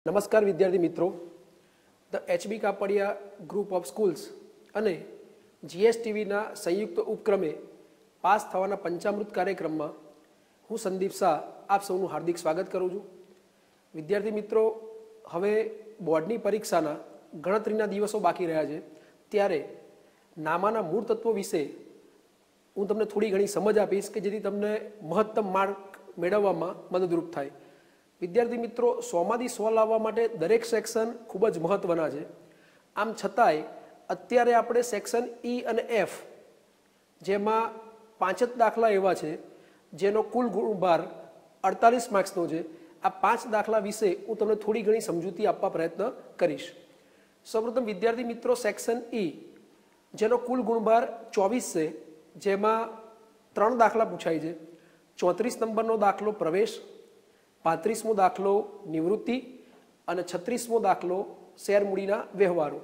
નમસ્કાર વિદ્યાર્થી મિત્રો, the HB Kapadia group of schools અને જીએસટીવીના સંયુક્ત ઉપક્રમે પાસ થવાના પંચામૃત કાર્યક્રમમાં હું સંદીપ શાહ આપ સૌનું હાર્દિક સ્વાગત કરું છું. વિદ્યાર્થી મિત્રો, હવે બોર્ડની પરીક્ષાના ગણતરીના દિવસો બાકી રહ્યા છે, ત્યારે નામાના મૂળ તત્વો વિશે હું તમને થોડી ઘણી સમજ આપીશ કે જેથી તમને મહત્તમ માર્ક મેળવવામાં મદદરૂપ થાય. વિદ્યાર્થી મિત્રો, 100માંથી 100 લાવવા માટે દરેક સેક્શન ખૂબ જ મહત્વના છે. આમ છતાંય અત્યારે આપણે સેક્શન ઈ અને એફ, જેમાં 5 જ દાખલા એવા છે જેનો કુલ ગુણભાર 48 માર્ક્સનો છે. આ 5 દાખલા વિશે હું તમને થોડી ઘણી સમજૂતી આપવા પ્રયત્ન કરીશ. સૌપ્રથમ વિદ્યાર્થી મિત્રો, સેક્શન ઈ જેનો કુલ ગુણભાર 24 છે, જેમાં 3 દાખલા પૂછાય છે. 34 નંબરનો દાખલો પ્રવેશ, 35મો દાખલો નિવૃત્તિ અને 36મો દાખલો શેરમૂડીના વ્યવહારો.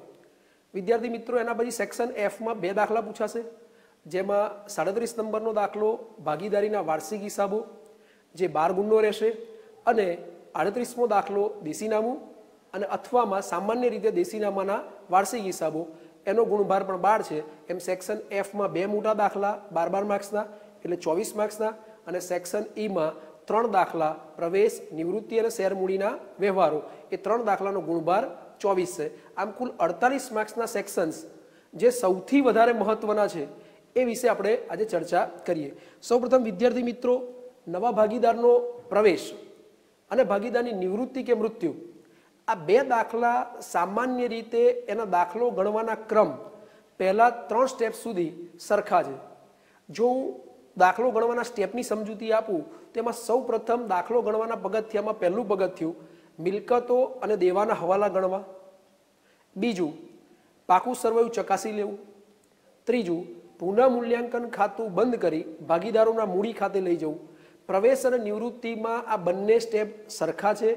વિદ્યાર્થી મિત્રો, એના પછી સેક્શન એફમાં 2 દાખલા પૂછાશે, જેમાં 37 નંબરનો દાખલો ભાગીદારીના વાર્ષિક હિસાબો, જે 12 ગુણનો રહેશે, અને 38મો દાખલો દેશીનામું અને અથવામાં સામાન્ય રીતે દેશીનામાના વાર્ષિક હિસાબો, એનો ગુણભાર પણ 12 છે. એમ સેક્શન એફમાં 2 મોટા દાખલા 12 માર્ક્સના એટલે 24 માર્ક્સના, અને સેક્શન ઈમાં 3 દાખલા પ્રવેશ, નિવૃત્તિ અને શેરમૂડીના વ્યવહારો, એ 3 દાખલાનો ગુણભાર 24 છે. આમ કુલ 48 માર્ક્સના સેક્શન્સ જે સૌથી વધારે મહત્વના છે એ વિશે આપણે આજે ચર્ચા કરીએ. સૌપ્રથમ વિદ્યાર્થી મિત્રો, નવા ભાગીદારનો પ્રવેશ અને ભાગીદારની નિવૃત્તિ કે મૃત્યુ, આ 2 દાખલા સામાન્ય રીતે એના દાખલો ગણવાના ક્રમ પહેલા 3 સ્ટેપ સુધી સરખા છે. જો હું દાખલો ગણવાના સ્ટેપની સમજૂતી આપું, તેમાં સૌ પ્રથમ દાખલો ગણવાના પગથિયામાં પહેલું પગથિયું મિલકતો અને દેવાના હવાલા ગણવા, બીજું પાકું સરવૈયું ચકાસી લેવું, ત્રીજું પુનઃમૂલ્યાંકન ખાતું બંધ કરી ભાગીદારોના મૂડી ખાતે લઈ જવું. પ્રવેશ અને નિવૃત્તિમાં આ બંને સ્ટેપ સરખા છે.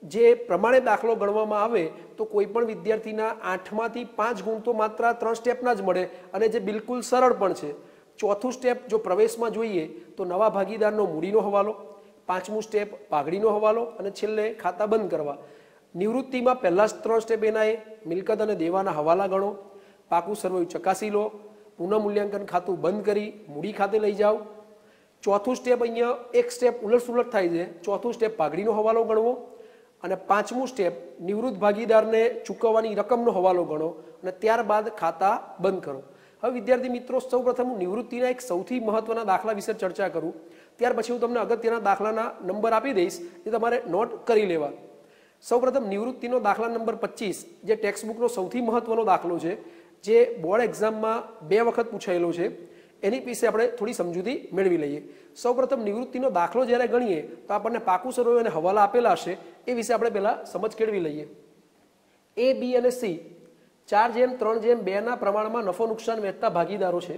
જે પ્રમાણે દાખલો ગણવામાં આવે તો કોઈ પણ વિદ્યાર્થીના 8માંથી 5 ગુણ તો માત્ર 3 સ્ટેપના જ મળે, અને જે બિલકુલ સરળ પણ છે. ચોથું સ્ટેપ જો પ્રવેશમાં જોઈએ તો નવા ભાગીદારનો મૂડીનો હવાલો, 5મું સ્ટેપ પાઘડીનો હવાલો, અને છેલ્લે ખાતા બંધ કરવા. નિવૃત્તિમાં પહેલા 3 સ્ટેપ એના એ મિલકત અને દેવાના હવાલા ગણો, પાકું સરવૈયું ચકાસી લો, પુનઃમૂલ્યાંકન ખાતું બંધ કરી મૂડી ખાતે લઈ જાઓ. ચોથું સ્ટેપ અહીંયા એક સ્ટેપ ઉલટ થાય છે. ચોથું સ્ટેપ પાઘડીનો હવાલો ગણવો, અને 5મું સ્ટેપ નિવૃત્ત ભાગીદારને ચૂકવવાની રકમનો હવાલો ગણો, અને ત્યારબાદ ખાતા બંધ કરો. હવે વિદ્યાર્થી મિત્રો, સૌપ્રથમ હું નિવૃત્તિના એક સૌથી મહત્વના દાખલા વિશે ચર્ચા કરું, ત્યાર પછી હું તમને અગત્યના દાખલાના નંબર આપી દઈશ, જે તમારે નોટ કરી લેવા. સૌપ્રથમ નિવૃત્તિનો દાખલા નંબર 25, જે ટેક્સ્ટબુકનો સૌથી મહત્વનો દાખલો છે, જે બોર્ડ એક્ઝામમાં 2 વખત પૂછાયેલો છે, એની વિશે આપણે થોડી સમજૂતી મેળવી લઈએ. સૌપ્રથમ નિવૃત્તિનો દાખલો જ્યારે ગણીએ તો આપણને પાકું સરવૈયું અને હવાલા આપેલા હશે, એ વિશે આપણે પહેલાં સમજ કેળવી લઈએ. એ, બી અને સી 4:3:2ના પ્રમાણમાં નફો નુકસાન વહેંચતા ભાગીદારો છે.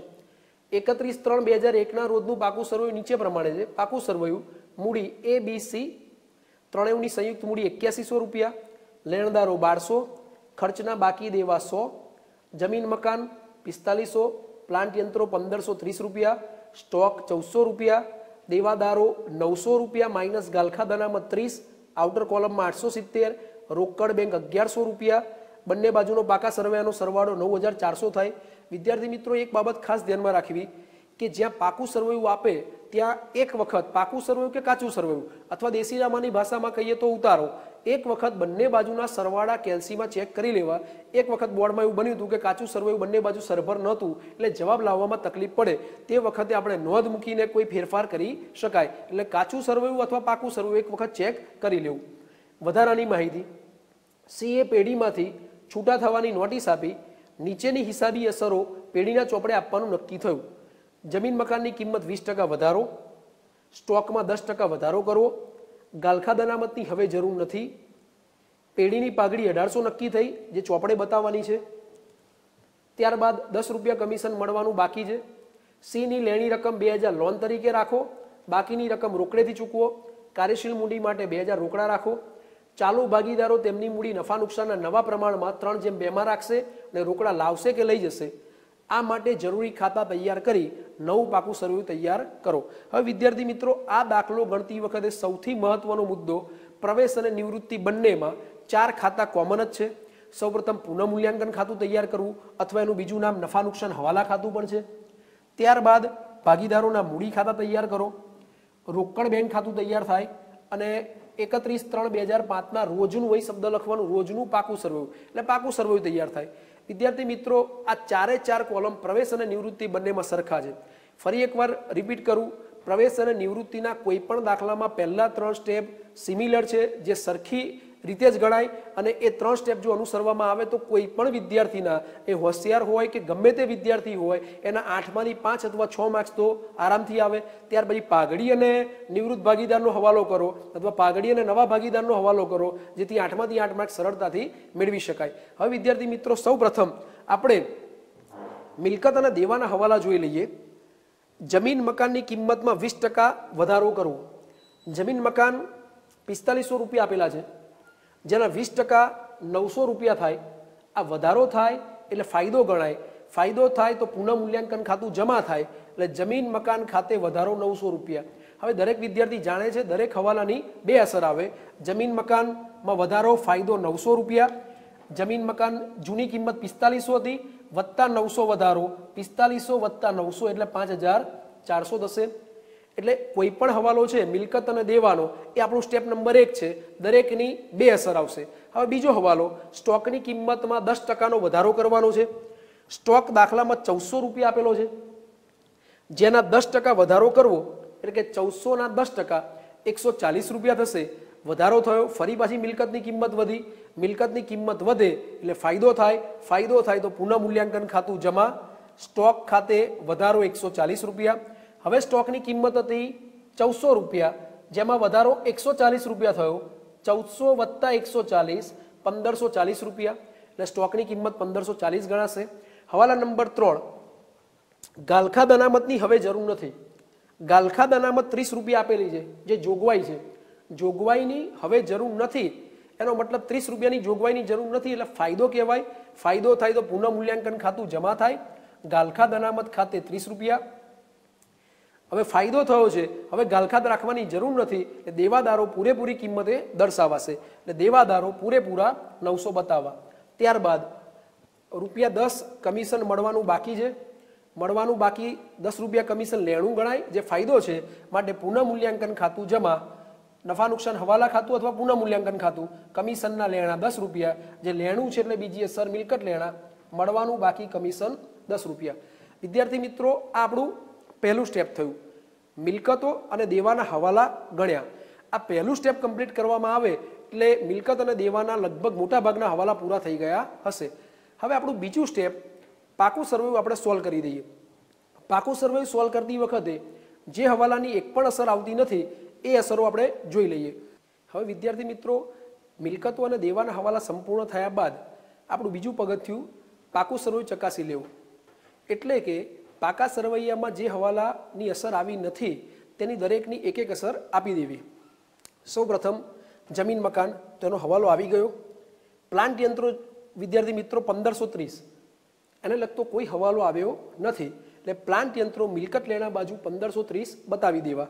31/3/2001ના રોજનું પાકું સરવૈયું નીચે પ્રમાણે છે. પાકું સરવૈયું મૂડી એ, બી, સી ત્રણેયની સંયુક્ત મૂડી 8100 રૂપિયા, લેણદારો 1200, ખર્ચના બાકી દેવા 100, જમીન મકાન 4500, પ્લાન્ટ યંત્રો 1530 રૂપિયા, સ્ટોક 1400 રૂપિયા, દેવાદારો 900 રૂપિયા માઇનસ ગાલખા દનામત 30, આઉટર કોલમમાં 870, રોકડ બેંક 1100 રૂપિયા. બંને બાજુનો પાકા સરવૈયાનો સરવાળો 9400 થાય. વિદ્યાર્થી મિત્રો, એક બાબત ખાસ ધ્યાનમાં રાખવી કે જ્યાં પાકું સરવૈયું આપે ત્યાં એક વખત પાકું સરવૈયું કે કાચું સરવૈયું, અથવા દેશીનામાની ભાષામાં કહીએ તો ઉતારો, એક વખત બંને બાજુના સરવાળા કેલ્સીમાં ચેક કરી લેવા. એક વખત બોર્ડમાં એવું બન્યું હતું કે કાચું સરવૈયું બંને બાજુ સરભર નહોતું, એટલે જવાબ લાવવામાં તકલીફ પડે. તે વખતે આપણે નોંધ મૂકીને કોઈ ફેરફાર કરી શકાય. એટલે કાચું સરવૈયું અથવા પાકું સરવૈયું એક વખત ચેક કરી લેવું. વધારાની માહિતી: સીએ પેઢીમાંથી છૂટા થવાની નોટિસ આપી. નીચેની હિસાબી અસરો પેઢીના ચોપડે આપવાનું નક્કી થયું. જમીન મકાનની કિંમત 20% વધારો, સ્ટોકમાં 10% વધારો કરવો, ગાલખા દનામતની હવે જરૂર નથી, પેઢીની પાઘડી 1800 નક્કી થઈ, જે ચોપડે બતાવવાની છે. ત્યારબાદ 10 રૂપિયા કમિશન મળવાનું બાકી છે. સીની લેણી રકમ 2000 લોન તરીકે રાખો, બાકીની રકમ રોકડેથી ચૂકવો. કાર્યશીલ મૂડી માટે 2000 રોકડા રાખો. ચાલુ ભાગીદારો તેમની મૂડી નફા નુકસાનના નવા પ્રમાણમાં 3:2માં રાખશે અને રોકડા લાવશે કે લઈ જશે. આ માટે જરૂરી ખાતા તૈયાર કરી નવું પાકું સરવૈયું તૈયાર કરો. હવે વિદ્યાર્થી મિત્રો, આ દાખલો ગણતી વખતે સૌથી મહત્વનો મુદ્દો પ્રવેશ અને નિવૃત્તિ બંનેમાં 4 ખાતા કોમન જ છે। સૌપ્રથમ પુનઃમૂલ્યાંકન ખાતું તૈયાર કરવું અથવા એનું બીજું નામ નફા નુકસાન હવાલા ખાતું પણ છે। ત્યારબાદ ભાગીદારોના મૂડી ખાતા તૈયાર કરો, રોકડ બેંક ખાતું તૈયાર થાય અને 31/3/2005 રોજનું વહી શબ્દ લખવાનું, રોજનું પાકું સરવૈયું એટલે પાકું સરવૈયું તૈયાર થાય। વિદ્યાર્થી મિત્રો, આ 4 કોલમ પ્રવેશ અને નિવૃત્તિ બંનેમાં સરખા છે। ફરી એકવાર રિપીટ કરું, પ્રવેશ અને નિવૃત્તિના કોઈ પણ દાખલામાં પહેલા 3 સ્ટેપ સિમિલર છે, જે સરખી રીતે જ ગણાય અને એ 3 સ્ટેપ જો અનુસરવામાં આવે તો કોઈ પણ વિદ્યાર્થીના, એ હોશિયાર હોય કે ગમે તે વિદ્યાર્થી હોય, એના 8માંથી 5 અથવા 6 માર્ક્સ તો આરામથી આવે। ત્યાર પછી પાઘડી અને નિવૃત્ત ભાગીદારનો હવાલો કરો અથવા પાઘડી અને નવા ભાગીદારનો હવાલો કરો, જેથી 8માંથી 8 માર્ક્સ સરળતાથી મેળવી શકાય। હવે વિદ્યાર્થી મિત્રો, સૌપ્રથમ આપણે મિલકત અને દેવાના હવાલા જોઈ લઈએ। જમીન મકાનની કિંમતમાં 20% વધારો કરવો। જમીન મકાન 4500 રૂપિયા આપેલા છે, જેના 20% 900 રૂપિયા થાય। આ વધારો થાય એટલે ફાયદો ગણાય, ફાયદો થાય તો પુનઃમૂલ્યાંકન ખાતું જમા થાય એટલે જમીન મકાન ખાતે વધારો 900 રૂપિયા। હવે દરેક વિદ્યાર્થી જાણે છે દરેક હવાલાની 2 અસર આવે। જમીન મકાનમાં વધારો ફાયદો 900 રૂપિયા, જમીન મકાન જૂની કિંમત 4500 હતી વત્તા 900 વધારો, 4500 વત્તા 900 એટલે 5400 થશે। એટલે કોઈ પણ હવાલો છે મિલકત અને દેવાનો, એ આપણું સ્ટેપ નંબર 1 છે, દરેકની 2 અસર આવશે। હવે બીજો હવાલો, સ્ટોકની કિંમતમાં 10%નો વધારો કરવાનો છે। સ્ટોક દાખલામાં 1400 રૂપિયા આપેલો છે, જેના 10% વધારો કરવો એટલે કે 1400 ના 10% 140 રૂપિયા થશે। વધારો થયો, ફરી પાછી મિલકતની કિંમત વધી, મિલકતની કિંમત વધે એટલે ફાયદો થાય, ફાયદો થાય તો પુનઃમૂલ્યાંકન ખાતું જમા, સ્ટોક ખાતે વધારો 140 રૂપિયા। હવે સ્ટોકની કિંમત હતી 1400 રૂપિયા, જેમાં વધારો 140 રૂપિયા થયો, 1400 વત્તા 140 1540 રૂપિયા એટલે સ્ટોકની કિંમત 1540 ગણાશે। હવાલા નંબર 3, ગાલખાદ અનામતની હવે જરૂર નથી। ગાલખાદ અનામત 30 રૂપિયા આપેલી છે, જે જોગવાઈ છે, જોગવાઈની હવે જરૂર નથી, એનો મતલબ 30 રૂપિયાની જોગવાઈની જરૂર નથી એટલે ફાયદો કહેવાય। ફાયદો થાય તો પુનઃમૂલ્યાંકન ખાતું જમા થાય, ગાલખાદ અનામત ખાતે 30 રૂપિયા। હવે ફાયદો થયો છે, હવે ગાલખાદ રાખવાની જરૂર નથી એટલે દેવાદારો પૂરેપૂરી કિંમતે દર્શાવાશે એટલે દેવાદારો પૂરેપૂરા 900 બતાવવા। ત્યારબાદ ₹10 કમિશન મળવાનું બાકી છે, મળવાનું બાકી 10 રૂપિયા કમિશન લેણું ગણાય, જે ફાયદો છે, માટે પુનઃમૂલ્યાંકન ખાતું જમા, નફા નુકસાન હવાલા ખાતું અથવા પુનઃમૂલ્યાંકન ખાતું, કમિશનના લેણા 10 રૂપિયા, જે લેણું છે એટલે બીજી અસર મિલકત લેણા, મળવાનું બાકી કમિશન 10 રૂપિયા। વિદ્યાર્થી મિત્રો, આ આપણું પહેલું સ્ટેપ થયું, મિલકતો અને દેવાના હવાલા ગણ્યા। આ પહેલું સ્ટેપ કમ્પ્લીટ કરવામાં આવે એટલે મિલકત અને દેવાના લગભગ મોટા ભાગના હવાલા પૂરા થઈ ગયા હશે। હવે આપણું બીજું સ્ટેપ, પાકું સરવૈયું આપણે સોલ્વ કરી દઈએ। પાકું સરવૈયું સોલ્વ કરતી વખતે જે હવાલાની એક પણ અસર આવતી નથી એ અસરો આપણે જોઈ લઈએ। હવે વિદ્યાર્થી મિત્રો, મિલકતો અને દેવાના હવાલા સંપૂર્ણ થયા બાદ આપણું બીજું પગથિયું પાકું સરવૈયું ચકાસી લેવું, એટલે કે પાકા સરવૈયામાં જે હવાલાની અસર આવી નથી તેની દરેકની એક એક અસર આપી દેવી। સૌપ્રથમ જમીન મકાન, તેનો હવાલો આવી ગયો। પ્લાન્ટ યંત્રો વિદ્યાર્થી મિત્રો 1530, એને લગતો કોઈ હવાલો આવ્યો નથી એટલે પ્લાન્ટ યંત્રો મિલકત લેણા બાજુ 1530 બતાવી દેવા,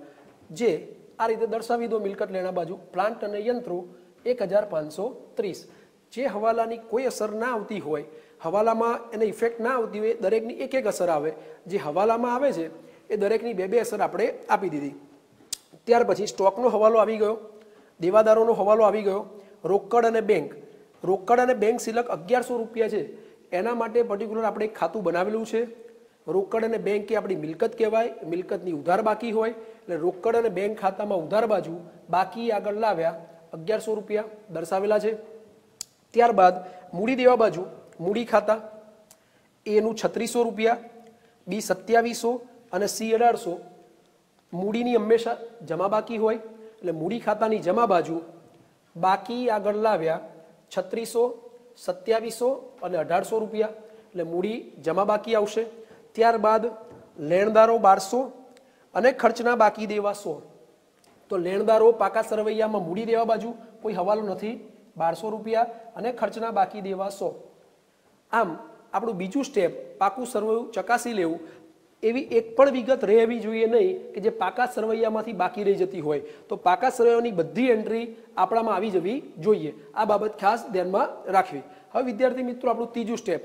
જે આ રીતે દર્શાવી દો। મિલકત લેણા બાજુ પ્લાન્ટ અને યંત્રો 1530, જે હવાલાની કોઈ અસર ના આવતી હોય, હવાલામાં એને ઇફેક્ટ ના આવતી હોય, દરેકની એક એક અસર આવે, જે હવાલામાં આવે છે એ દરેકની 2 અસર આપણે આપી દીધી। ત્યાર પછી સ્ટોકનો હવાલો આવી ગયો, દેવાદારોનો હવાલો આવી ગયો, રોકડ અને બેંક, રોકડ અને બેંક સિલક 1100 રૂપિયા છે, એના માટે પર્ટિક્યુલર આપણે એક ખાતું બનાવેલું છે। રોકડ અને બેંક એ આપણી મિલકત કહેવાય, મિલકતની ઉધાર બાકી હોય એટલે રોકડ અને બેંક ખાતામાં ઉધાર બાજુ બાકી આગળ લાવ્યા 1100 રૂપિયા દર્શાવેલા છે। ત્યારબાદ મૂડી દેવા બાજુ મૂડી ખાતા, એનું 3600 રૂપિયા, બી 2700 અને સી 1800। મૂડીની હંમેશા જમા બાકી હોય એટલે મૂડી ખાતાની જમા બાજુ બાકી આગળ લાવ્યા 3600, 2700 અને 1800 રૂપિયા એટલે મૂડી જમા બાકી આવશે। ત્યારબાદ લેણદારો 1200 અને ખર્ચના બાકી દેવા 100। તો લેણદારો પાકા સરવૈયામાં મૂડી દેવા બાજુ કોઈ હવાલો નથી, 1200 રૂપિયા અને ખર્ચના બાકી દેવા 100। આમ આપણું બીજું સ્ટેપ પાકું સરવૈયું ચકાસી લેવું, એવી એક પણ વિગત રહેવી જોઈએ નહીં કે જે પાકા સરવૈયામાંથી બાકી રહી જતી હોય. તો પાકા સરવૈયાની બધી એન્ટ્રી આપણામાં આવી જવી જોઈએ. આ બાબત ખાસ ધ્યાનમાં રાખવી. હવે વિદ્યાર્થી મિત્રો આપણું ત્રીજું સ્ટેપ,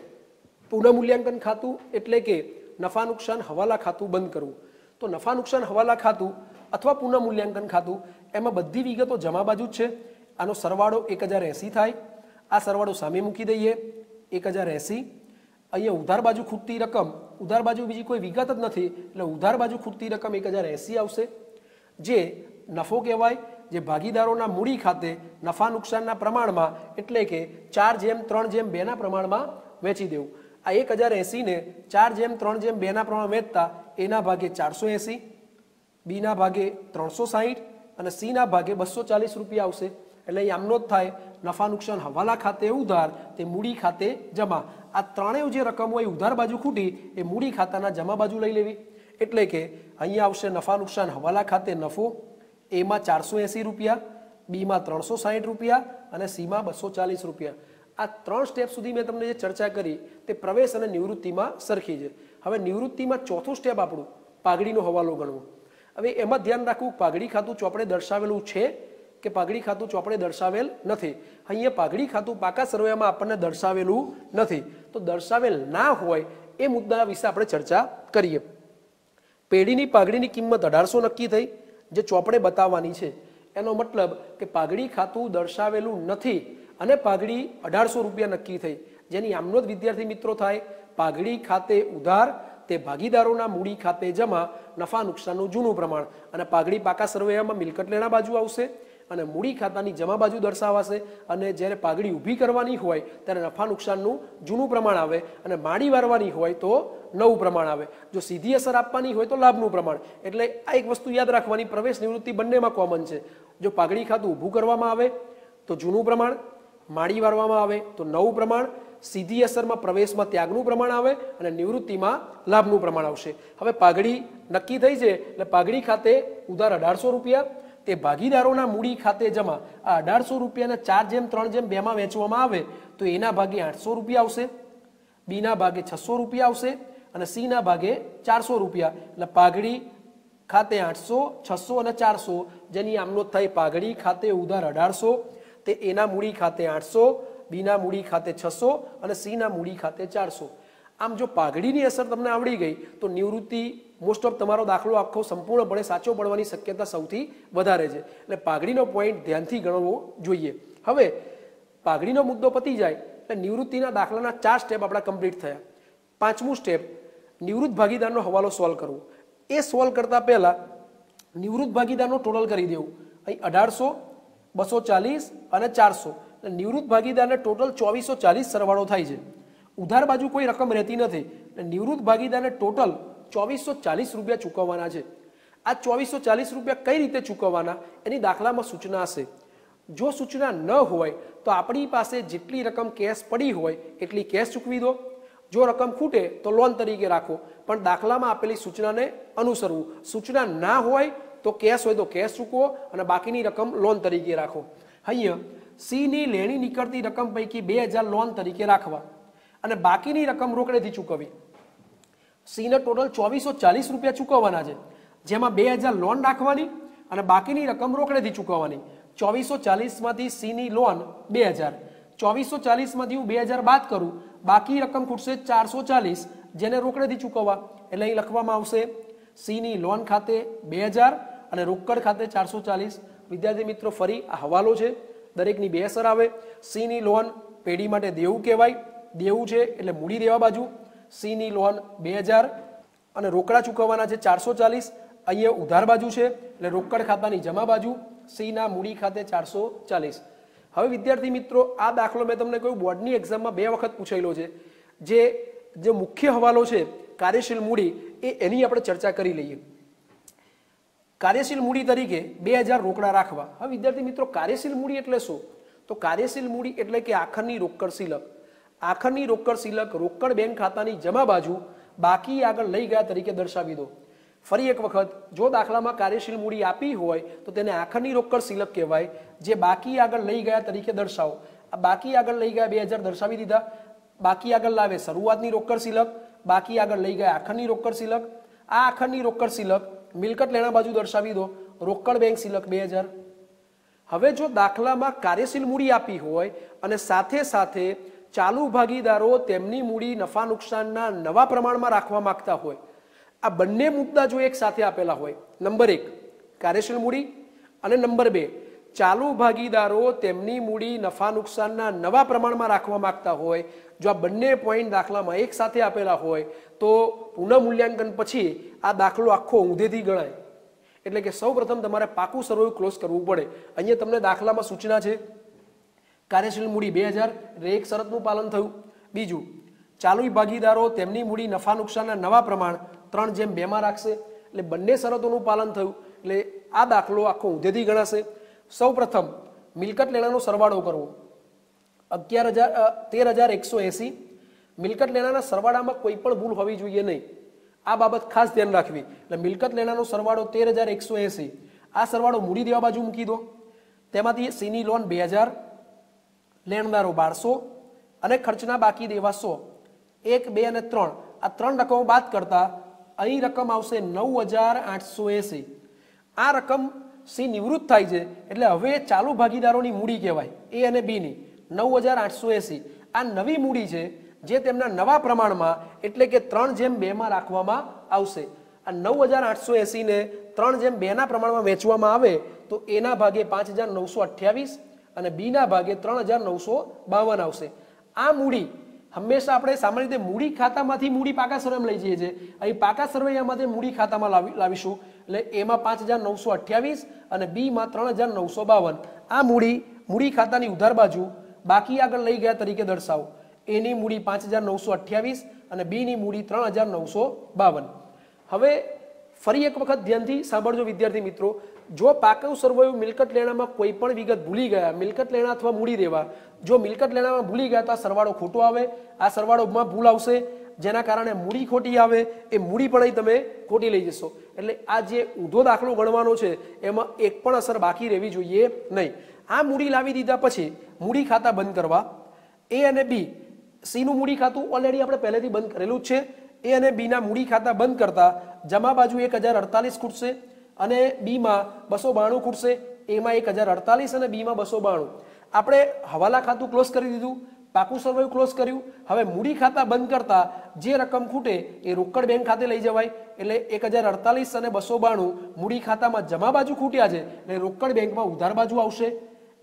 પુનઃમૂલ્યાંકન ખાતું એટલે કે નફા નુકસાન હવાલા ખાતું બંધ કરવું. તો નફા નુકસાન હવાલા ખાતું અથવા પુનઃમૂલ્યાંકન ખાતું એમાં બધી વિગતો જમા બાજુ જ છે. આનો સરવાળો 1080 થાય. આ સરવાળો સામે મૂકી દઈએ 1080. અહીંયા ઉધાર બાજુ ખૂટતી રકમ, ઉધાર બાજુ બીજી કોઈ વિગત જ નથી એટલે ઉધાર બાજુ ખૂટતી રકમ 1080 આવશે, જે નફો કહેવાય, જે ભાગીદારોના મૂડી ખાતે નફા નુકસાનના પ્રમાણમાં એટલે કે 4:3:2 ના પ્રમાણમાં વેચી દેવું. આ 1080 ને 4:3:2 ના પ્રમાણમાં વેચતા એના ભાગે 480, બીના ભાગે 360 અને સીના ભાગે 240 રૂપિયા આવશે. એટલે અહીં આમનો જ થાય નફા નુકસાન હવાલા ખાતે ઉધાર તે મૂડી ખાતે જમા. આ ત્રણેય જે રકમ હોય ઉધાર બાજુ ખૂટી એ મૂડી ખાતાના જમા બાજુ લઈ લેવી. એટલે કે અહીંયા આવશે નફા નુકસાન હવાલા ખાતે નફો, એમાં 480 રૂપિયા, બીમાં 360 રૂપિયા અને સીમાં 240 રૂપિયા. આ ત્રણ સ્ટેપ સુધી મેં તમને જે ચર્ચા કરી તે પ્રવેશ અને નિવૃત્તિમાં સરખી છે. હવે નિવૃત્તિમાં ચોથું સ્ટેપ આપણું પાઘડીનો હવાલો ગણવો. હવે એમાં ધ્યાન રાખવું પાઘડી ખાતું ચોપડે દર્શાવેલું છે કે પાઘડી ખાતું ચોપડે દર્શાવેલ નથી. અહીંયા પાઘડી ખાતું પાકા સરવૈયામાં આપણને દર્શાવેલું નથી. તો દર્શાવેલ ના હોય એ મુદ્દા વિશે આપણે ચર્ચા કરીએ. પેઢીની પાઘડીની કિંમત 1800 નક્કી થઈ, જે ચોપડે બતાવવાની છે. એનો મતલબ કે પાઘડી ખાતું દર્શાવેલું નથી અને પાઘડી 1800 રૂપિયા નક્કી થઈ, જેની આમનો જ વિદ્યાર્થી મિત્રો થાય પાઘડી ખાતે ઉધાર તે ભાગીદારોના મૂડી ખાતે જમા નફા નુકસાનનું જૂનું પ્રમાણ. અને પાઘડી પાકા સરવૈયામાં મિલકત લેણા બાજુ આવશે અને મૂડી ખાતાની જમા બાજુ દર્શાવાશે. અને જ્યારે પાઘડી ઊભી કરવાની હોય ત્યારે નફા નુકસાનનું જૂનું પ્રમાણ આવે અને માડી વારવાની હોય તો નવું પ્રમાણ આવે. જો સીધી અસર આપવાની હોય તો લાભનું પ્રમાણ. એટલે આ એક વસ્તુ યાદ રાખવાની, પ્રવેશ નિવૃત્તિ બંનેમાં કોમન છે. જો પાઘડી ખાતું ઊભું કરવામાં આવે તો જૂનું પ્રમાણ, માડી વારવામાં આવે તો નવું પ્રમાણ, સીધી અસરમાં પ્રવેશમાં ત્યાગનું પ્રમાણ આવે અને નિવૃત્તિમાં લાભનું પ્રમાણ આવશે. હવે પાઘડી નક્કી થઈ છે એટલે પાઘડી ખાતે ઉધાર 1800 રૂપિયા તે ભાગીદારોના મૂડી ખાતે જમા. આ 1800 રૂપિયાને 4:3:2 માં વેચવામાં આવે તો એના ભાગે 800 રૂપિયા આવશે, બીના ભાગે 600 રૂપિયા આવશે અને સીના ભાગે 400 રૂપિયા. એટલે પાઘડી ખાતે 800, 600 અને 400, જેની આમનો થાય પાઘડી ખાતે ઉધાર 1800 તે એના મૂડી ખાતે 800, બીના મૂડી ખાતે 600 અને સીના મૂડી ખાતે 400. આમ જો પાઘડીની અસર તમને આવડી ગઈ તો નિવૃત્તિ મોસ્ટ ઓફ તમારો દાખલો આખો સંપૂર્ણપણે સાચો પડવાની શક્યતા સૌથી વધારે છે. એટલે પાઘડીનો પોઈન્ટ ધ્યાનથી ગણવો જોઈએ. હવે પાઘડીનો મુદ્દો પતી જાય એટલે નિવૃત્તિના દાખલાના 4 સ્ટેપ આપણા કમ્પ્લીટ થયા. પાંચમું સ્ટેપ નિવૃત્ત ભાગીદારનો હવાલો સોલ્વ કરવો. એ સોલ્વ કરતા પહેલા નિવૃત્ત ભાગીદારનો ટોટલ કરી દેવું. અહીં 1800, 240 અને 400. નિવૃત્ત ભાગીદારને ટોટલ 2440 સરવાળો થાય છે. ઉધાર બાજુ કોઈ રકમ રહેતી નથી. નિવૃત્ત ભાગીદારને ટોટલ 2440 રૂપિયા ચૂકવવાના છે. આ 2440 રૂપિયા કઈ રીતે ચૂકવવાના એની દાખલામાં સૂચના હશે. જો સૂચના ન હોય તો આપણી પાસે જેટલી રકમ કેશ પડી હોય એટલી કેશ ચૂકવી દો. જો રકમ ખૂટે તો લોન તરીકે રાખો, પણ દાખલામાં આપેલી સૂચનાને અનુસરવું. સૂચના ના હોય તો કેશ હોય તો કેશ ચૂકવો અને બાકીની રકમ લોન તરીકે રાખો. અહીંયા સીની લેણી નીકળતી રકમ પૈકી 2000 લોન તરીકે રાખવા અને બાકીની રકમ રોકડેથી ચૂકવવી. સીને ટોટલ 2440 રૂપિયા ચૂકવવાના છે, જેમાં 2000 લોન રાખવાની અને બાકીની રકમ રોકડેથી ચૂકવવાની. 2440 માંથી સીની લોન 2000, 2440 માંથી હું 2000 બાદ કરું, બાકી રકમ ખૂટશે 440, જેને રોકડેથી ચૂકવવા. એટલે અહીં લખવામાં આવશે સીની લોન ખાતે 2000 અને રોકડ ખાતે 440. વિદ્યાર્થી મિત્રો ફરી આ હવાલો છે, દરેકની બે અસર આવે. સીની લોન પેઢી માટે દેવું કહેવાય, દેવું છે એટલે મૂડી દેવા બાજુ. સીની લોન 2000 અને રોકડા ચૂકવવાના છે 440. અહીંયા ઉધાર બાજુ છે એટલે રોકડ ખાતાની જમા બાજુ. સીના મૂડી ખાતે 440. હવે વિદ્યાર્થી મિત્રો આ દાખલો મેં તમને કહ્યું બોર્ડની એક્ઝામમાં 2 વખત પૂછાયેલો છે. જે મુખ્ય હવાલો છે કાર્યશીલ મૂડી એની આપણે ચર્ચા કરી લઈએ. કાર્યશીલ મૂડી તરીકે 2000 રોકડા રાખવા. હવે વિદ્યાર્થી મિત્રો કાર્યશીલ મૂડી એટલે શું? તો કાર્યશીલ મૂડી એટલે કે આખરની રોકડ સિલક. આખરની રોકડ સિલક રોકડ બેંક ખાતાની જમા બાજુ બાકી આગળ લઈ ગયા તરીકે દર્શાવી દો. ફરી એક વખત, જો દાખલામાં કાર્યશીલ મૂડી આપી હોય તો તેને આખરની રોકડ સિલક કહેવાય, જે બાકી આગળ લઈ ગયા તરીકે દર્શાવો. આ બાકી આગળ લઈ ગયા 2000 દર્શાવી દીધા. બાકી આગળ લાવે શરૂઆતની રોકડ સિલક, બાકી આગળ લઈ ગયા આખરની રોકડ સિલક. આ આખરની રોકડ સિલક મિલકત લેણા બાજુ દર્શાવી દો, રોકડ બેંક સિલક 2000. હવે જો દાખલામાં કાર્યશીલ મૂડી આપી હોય અને સાથે સાથે ચાલુ ભાગીદારો તેમની મૂડી નફા નુકસાનના નવા પ્રમાણમાં રાખવા માંગતા હોય, આ બંને મુદ્દા જો એક સાથે આપેલા હોય, નંબર 1 કાર્યશીલ મૂડી અને નંબર 2 ચાલુ ભાગીદારો તેમની મૂડી નફા નુકસાનના નવા પ્રમાણમાં રાખવા માંગતા હોય, જો આ બંને પોઈન્ટ દાખલામાં એક સાથે આપેલા હોય તો પુનઃમૂલ્યાંકન પછી આ દાખલો આખો ઊંધેથી ગણાય. એટલે કે સૌપ્રથમ તમારે પાકું સરવાળું ક્લોઝ કરવું પડે. અહીંયા તમને દાખલામાં સૂચના છે કાર્યશીલ મૂડી 2000 એટલે એક શરતનું પાલન થયું. બીજું ચાલુ ભાગીદારો તેમની મૂડી નફા નુકસાનના નવા પ્રમાણ 3:2 માં રાખશે એટલે બંને શરતોનું પાલન થયું એટલે આ દાખલો આખો ઊંધેથી ગણાશે. સૌપ્રથમ મિલકત લેણાનો સરવાળો કરવો 13,180. મિલકત લેણાના સરવાળામાં કોઈ પણ ભૂલ હોવી જોઈએ નહીં, આ બાબત ખાસ ધ્યાન રાખવી. એટલે મિલકત લેણાનો સરવાળો 13,180. આ સરવાળો મૂડી દેવા બાજુ મૂકી દો. તેમાંથી સીની લોન 2000, લેણદારો 1200 અને ખર્ચના બાકી દેવા 100. 1, 2 અને 3 આ 3 રકમો બાદ કરતા અહીં રકમ આવશે 9,880. આ રકમ સી નિવૃત્ત થાય છે એટલે હવે ચાલુ ભાગીદારોની મૂડી કહેવાય, એ અને બી ની 9,880. આ નવી મૂડી છે જે તેમના નવા પ્રમાણમાં એટલે કે 3:2 માં રાખવામાં આવશે. આ 9,880 ને 3:2 ના પ્રમાણમાં વેચવામાં આવે તો એના ભાગે 5,928 અને બીના ભાગે 3,952 આવશે. આ મૂડી હંમેશા આપણે સામાન્ય રીતે મૂડી ખાતામાંથી મૂડી પાકા સરવૈયામાં લઈ જઈએ છીએ. અહીં પાકા સરવૈયામાંથી મૂડી ખાતામાં લાવીશું એટલે એમાં 5,928 અને બીમાં 3,952. આ મૂડી ખાતાની ઉધાર બાજુ બાકી આગળ લઈ ગયા તરીકે દર્શાવો. એની મૂડી 5,928 અને બીની મૂડી 3,952. હવે ફરી એક વખત ધ્યાનથી સાંભળજો વિદ્યાર્થી મિત્રો, જો પાકું સરવૈયું મિલકત લેણામાં કોઈ પણ વિગત ભૂલી ગયા, મિલકત લેણા અથવા મૂડી દેવા, જો મિલકત લેણામાં ભૂલી ગયા તો આ સરવાળો ખોટો આવે, આ સરવાળોમાં ભૂલ આવશે જેના કારણે મૂડી ખોટી આવે, એ મૂડી પણ અહીં તમે ખોટી લઈ જશો. એટલે આ જે ઊંધો દાખલો ગણવાનો છે એમાં એક પણ અસર બાકી રહેવી જોઈએ નહીં. આ મૂડી લાવી દીધા પછી મૂડી ખાતા બંધ કરવા. એ અને બી, સીનું મૂડી ખાતું ઓલરેડી આપણે પહેલેથી બંધ કરેલું જ છે. એ અને બીના મૂડી ખાતા બંધ કરતા જમા બાજુ 1,048 ખૂટશે અને બીમાં 292 ખૂટશે. એમાં 1,048 અને બીમાં 292. આપણે હવાલા ખાતું ક્લોઝ કરી દીધું, પાકું સરવૈયું ક્લોઝ કર્યું. હવે મૂડી ખાતા બંધ કરતા જે રકમ ખૂટે એ રોકડ બેંક ખાતે લઈ જવાય. એટલે 1,048 અને 292 મૂડી ખાતામાં જમા બાજુ ખૂટ્યા છે એટલે રોકડ બેંકમાં ઉધાર બાજુ આવશે.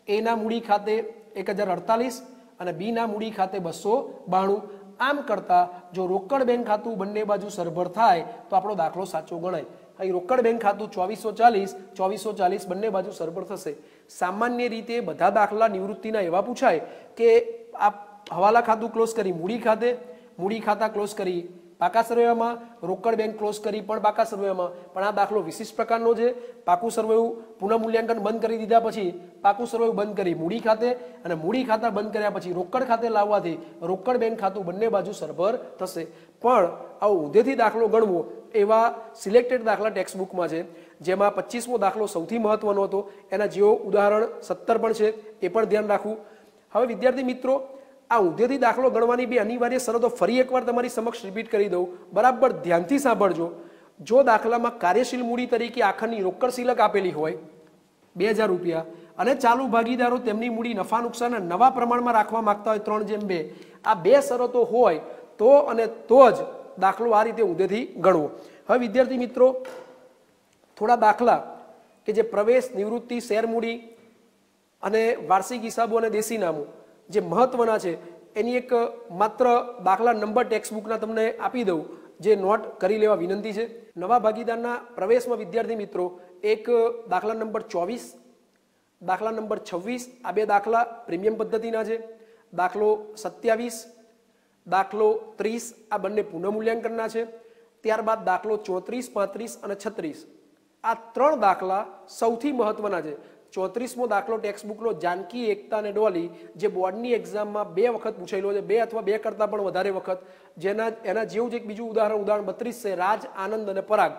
એના મૂડી ખાતે 1,048 અને બીના મૂડી ખાતે 292. આમ કરતા જો રોકડ બેંક ખાતું બંને બાજુ સરભર થાય તો આપણો દાખલો સાચો ગણાય. અહીં રોકડ બેંક ખાતું 2440 બંને બાજુ સરભર થશે. સામાન્ય રીતે બધા દાખલા નિવૃત્તિના એવા પૂછાય કે આ હવાલા ખાતું ક્લોઝ કરી મૂડી ખાતે, મૂડી ખાતા ક્લોઝ કરી પાકા સરવૈયામાં, રોકડ બેંક ક્લોઝ કરી પણ પાકા સરવૈયામાં. પણ આ દાખલો વિશિષ્ટ પ્રકારનો છે. પાકું સરવૈયું પુનઃમૂલ્યાંકન બંધ કરી દીધા પછી પાકું સરવૈયું બંધ કરી મૂડી ખાતે અને મૂડી ખાતા બંધ કર્યા પછી રોકડ ખાતે લાવવાથી રોકડ બેંક ખાતું બંને બાજુ સરભર થશે. પણ આવો ઊંધેથી દાખલો ગણવો એવા સિલેક્ટેડ દાખલા ટેક્સ્ટ બુકમાં છે, જેમાં 25મો દાખલો સૌથી મહત્વનો હતો. એના જેવો ઉદાહરણ 17 પણ છે, એ પણ ધ્યાન રાખવું. હવે વિદ્યાર્થી મિત્રો, આ ઊંધેથી દાખલો ગણવાની બે અનિવાર્ય શરતો ફરી એકવાર તમારી સમક્ષ રિપીટ કરી દઉં, બરાબર ધ્યાનથી સાંભળજો. જો દાખલામાં કાર્યશીલ મૂડી તરીકે આખરની રોકડ સિલક આપેલી હોય 2,000 રૂપિયા અને ચાલુ ભાગીદારો તેમની મૂડી નફા નુકસાનના નવા પ્રમાણમાં રાખવા માંગતા હોય 3:2, આ બે શરતો હોય તો જ દાખલો આ રીતે ઊંધેથી ગણવો. હવે વિદ્યાર્થી મિત્રો, થોડા દાખલા કે જે પ્રવેશ, નિવૃત્તિ, શેર મૂડી અને વાર્ષિક હિસાબો અને દેશી નામું જે મહત્વના છે એની એક માત્ર દાખલા નંબર ટેક્સ્ટ બુકના તમને આપી દઉં, જે નોટ કરી લેવા વિનંતી છે. નવા ભાગીદારના પ્રવેશમાં વિદ્યાર્થી મિત્રો એક દાખલા નંબર 24, દાખલા નંબર 26, આ બે દાખલા પ્રીમિયમ પદ્ધતિના છે. દાખલો 27, દાખલો 30 આ બંને પુનઃમૂલ્યાંકનના છે. ત્યારબાદ દાખલો 34, 35 અને 36 આ 3 દાખલા સૌથી મહત્વના છે. 34મો દાખલો ટેક્સ્ટ બુકનો જાનકી, એકતા અને ડોલી જે બોર્ડની એક્ઝામમાં 2 વખત પૂછેલો છે, 2 અથવા 2 કરતાં પણ વધારે વખત. એના જેવું જ એક બીજું ઉદાહરણ 32 છે, રાજ, આનંદ અને પરાગ.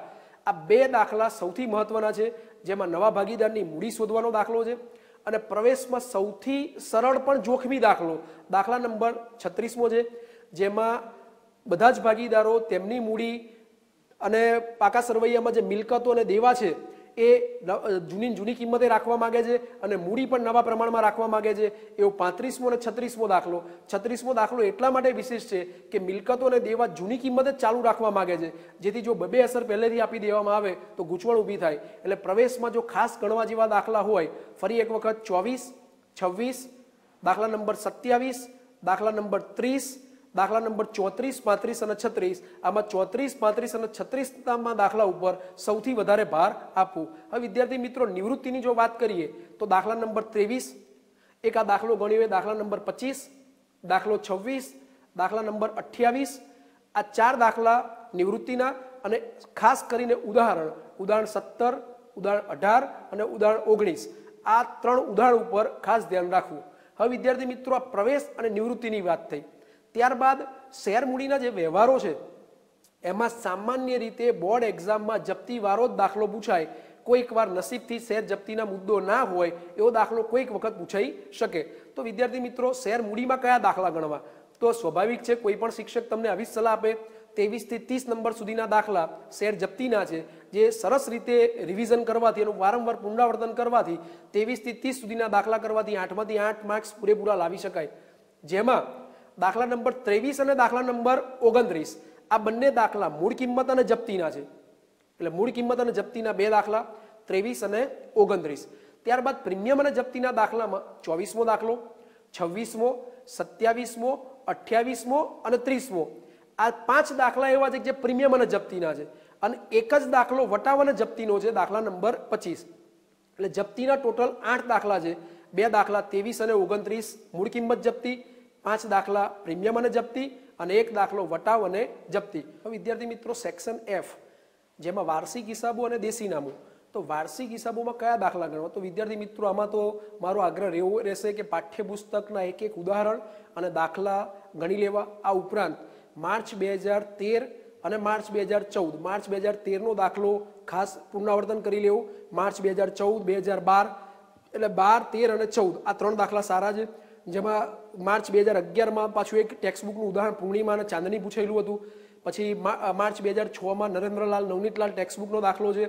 આ 2 દાખલા સૌથી મહત્વના છે, જેમાં નવા ભાગીદારની મૂડી શોધવાનો દાખલો છે. અને પ્રવેશમાં સૌથી સરળ પણ જોખમી દાખલો દાખલા નંબર 36મો છે, જેમાં બધા જ ભાગીદારો તેમની મૂડી અને પાકા સરવૈયામાં જે મિલકતો અને દેવા છે એ જૂની કિંમતે રાખવા માંગે છે અને મૂડી પણ નવા પ્રમાણમાં રાખવા માંગે છે. એવો 35મો અને 36મો દાખલો. 36મો દાખલો એટલા માટે વિશેષ છે કે મિલકતો અને દેવા જૂની કિંમતે જ ચાલુ રાખવા માંગે છે, જેથી જો બે અસર પહેલેથી આપી દેવામાં આવે તો ગૂંચવણ ઊભી થાય. એટલે પ્રવેશમાં જો ખાસ ગણવા જેવા દાખલા હોય, ફરી એક વખત 24, 26, દાખલા નંબર 27, દાખલા નંબર 30, દાખલા નંબર 34, 35 અને 36. આમાં 34, 35 અને 36ના દાખલા ઉપર સૌથી વધારે ભાર આપવું. હવે વિદ્યાર્થી મિત્રો નિવૃત્તિની જો વાત કરીએ તો દાખલા નંબર 23, એક આ દાખલો ગણ્યો, દાખલા નંબર 25, દાખલો 26, દાખલા નંબર 28. આ 4 દાખલા નિવૃત્તિના અને ખાસ કરીને ઉદાહરણ 17, ઉદાહરણ 18 અને ઉદાહરણ 19, આ 3 ઉદાહરણ ઉપર ખાસ ધ્યાન રાખવું. હવે વિદ્યાર્થી મિત્રો આ પ્રવેશ અને નિવૃત્તિની વાત થઈ. ત્યારબાદ શેર મૂડીના જે વ્યવહારો છે એમાં સામાન્ય રીતે બોર્ડ એક્ઝામમાં જપ્તીવાળો જ દાખલો પૂછાય. કોઈક વાર નસીબથી શેર જપ્તીના મુદ્દો ના હોય એવો દાખલો કોઈક વખત પૂછાઈ શકે. તો વિદ્યાર્થી મિત્રો શેર મૂડીમાં કયા દાખલા ગણવા? તો સ્વાભાવિક છે, કોઈ પણ શિક્ષક તમને આવી સલાહ આપે 23 થી 30 નંબર સુધીના દાખલા શેર જપ્તીના છે, જે સરસ રીતે રિવિઝન કરવાથી, એનું વારંવાર પુનરાવર્તન કરવાથી 23 થી 30 સુધીના દાખલા કરવાથી 8માંથી 8 માર્ક્સ પૂરેપૂરા લાવી શકાય. જેમાં દાખલા નંબર 23 અને દાખલા નંબર 29 આ બંને દાખલા મૂળ કિંમત અને જપ્તીના છે. એટલે મૂળ કિંમત અને જપ્તીના 2 દાખલા 23 અને 29. ત્યારબાદ પ્રીમિયમ અને જપ્તીના દાખલામાં 24મો દાખલો, 26મો, 27મો, 28મો અને 30મો, આ 5 દાખલા એવા છે જે પ્રીમિયમ અને જપ્તીના છે. અને એક જ દાખલો વટાવ અને જપ્તીનો છે, દાખલા નંબર 25. એટલે જપ્તીના ટોટલ 8 દાખલા છે. 2 દાખલા 23 અને 29 મૂળ કિંમત જપ્તી, 5 દાખલા પ્રીમિયમ અને જપ્તી અને 1 દાખલો વટાવ અને જપ્તી. હવે વિદ્યાર્થી મિત્રો સેક્શન F, જેમાં વાર્ષિક હિસાબો અને દેશી નામું. તો વાર્ષિક હિસાબોમાં કયા દાખલા ગણવા? તો વિદ્યાર્થી મિત્રો આમાં તો મારો આગ્રહ રહેશે કે પાઠ્યપુસ્તકના એક ઉદાહરણ અને દાખલા ગણી લેવા. આ ઉપરાંત માર્ચ 2013 અને માર્ચ 2014, માર્ચ 2013નો દાખલો ખાસ પુનરાવર્તન કરી લેવું. માર્ચ 2014, 2012, એટલે 12, 13 અને 14 આ 3 દાખલા સારા છે. જેમાં માર્ચ 2011માં પાછું એક ટેક્સ્ટબુકનું ઉદાહરણ પૂર્ણિમા અને ચાંદની પૂછેલું હતું. પછી માર્ચ 2006માં નરેન્દ્રલાલ નવનીતલાલ ટેક્સ્ટબુકનો દાખલો છે.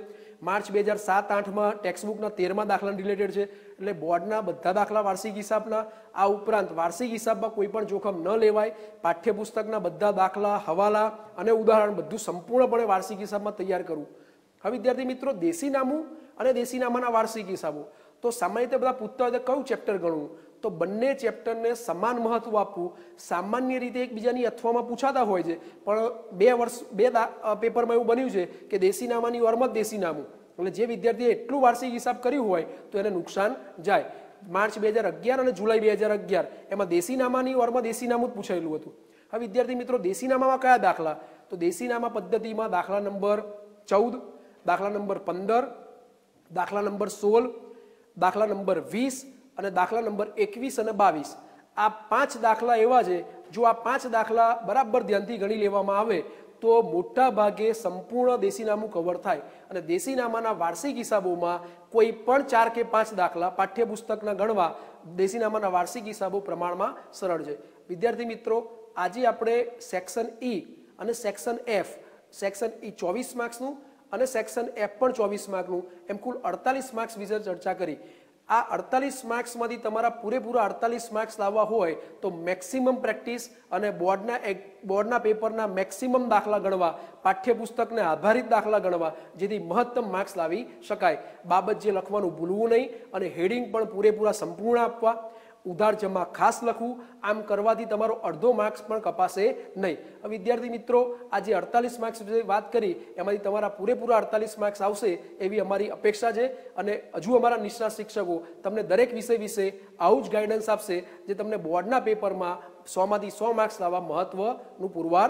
માર્ચ 2007-8માં ટેક્સ્ટબુકના 13મા દાખલા રિલેટેડ છે. એટલે બોર્ડના બધા દાખલા વાર્ષિક હિસાબના. આ ઉપરાંત વાર્ષિક હિસાબમાં કોઈ પણ જોખમ ન લેવાય. પાઠ્યપુસ્તકના બધા દાખલા, હવાલા અને ઉદાહરણ બધું સંપૂર્ણપણે વાર્ષિક હિસાબમાં તૈયાર કરવું. હવે વિદ્યાર્થી મિત્રો દેશી નામું અને દેશી નામાના વાર્ષિક હિસાબો. તો સામાન્ય રીતે બધા પૂછતા હોય તો કયું ચેપ્ટર ગણવું? તો બંને ચેપ્ટરને સમાન મહત્વ આપવું. સામાન્ય રીતે એકબીજાની અથવામાં પૂછાતા હોય છે, પણ 2 પેપરમાં એવું બન્યું છે કે દેશી નામાની ઓરમાં જ દેશી નામું. એટલે જે વિદ્યાર્થીએ એટલું વાર્ષિક હિસાબ કર્યું હોય તો એને નુકસાન જાય. માર્ચ 2011 અને જુલાઈ 2011 એમાં દેશી નામાની ઓરમાં દેશી નામું જ પૂછાયેલું હતું. હવે વિદ્યાર્થી મિત્રો દેશી નામામાં કયા દાખલા? તો દેશી નામા પદ્ધતિમાં દાખલા નંબર 14, દાખલા નંબર 15, દાખલા નંબર 16, દાખલા નંબર 20 અને દાખલા નંબર 21 અને 22. આ 5 દાખલા એવા છે, જો આ 5 દાખલા બરાબર ધ્યાનથી ગણી લેવામાં આવે તો મોટા ભાગે સંપૂર્ણ દેશી નામું કવર થાય. અને દેશી નામાના વાર્ષિક હિસાબોમાં કોઈ પણ 4 કે 5 દાખલા પાઠ્યપુસ્તકના ગણવા દેશી નામાના વાર્ષિક હિસાબો પ્રમાણમાં સરળ છે. વિદ્યાર્થી મિત્રો આજે આપણે સેક્શન E અને સેક્શન F, સેક્શન E 24 માર્ક્સનું અને સેક્શન F પણ 24 માર્કનું, એમ કુલ 48 માર્ક્સ વિશે ચર્ચા કરી. આ 48 માર્ક્સમાંથી તમારા પૂરેપૂરા 48 માર્ક્સ લાવવા હોય તો મેક્સિમમ પ્રેક્ટિસ અને બોર્ડના પેપરના મેક્સિમમ દાખલા ગણવા, પાઠ્યપુસ્તકને આધારિત દાખલા ગણવા, જેથી મહત્તમ માર્ક્સ લાવી શકાય. બાબત જે લખવાનું ભૂલવું નહીં અને હેડિંગ પણ પૂરેપૂરા સંપૂર્ણ આપવા. ઉધાર જમા ખાસ લખવું. આમ કરવાથી તમારો અડધો માર્ક્સ પણ કપાશે નહીં. વિદ્યાર્થી મિત્રો આજે 48 માર્ક્સ વિશે વાત કરી, એમાંથી તમારા પૂરેપૂરા 48 માર્ક્સ આવશે એવી અમારી અપેક્ષા છે. અને હજુ અમારા નિષ્ણાત શિક્ષકો તમને દરેક વિષય વિશે આવું જ ગાઈડન્સ આપશે, જે તમને બોર્ડના પેપરમાં 100માંથી 100 માર્ક્સ લાવવા મહત્વનું પુરવાર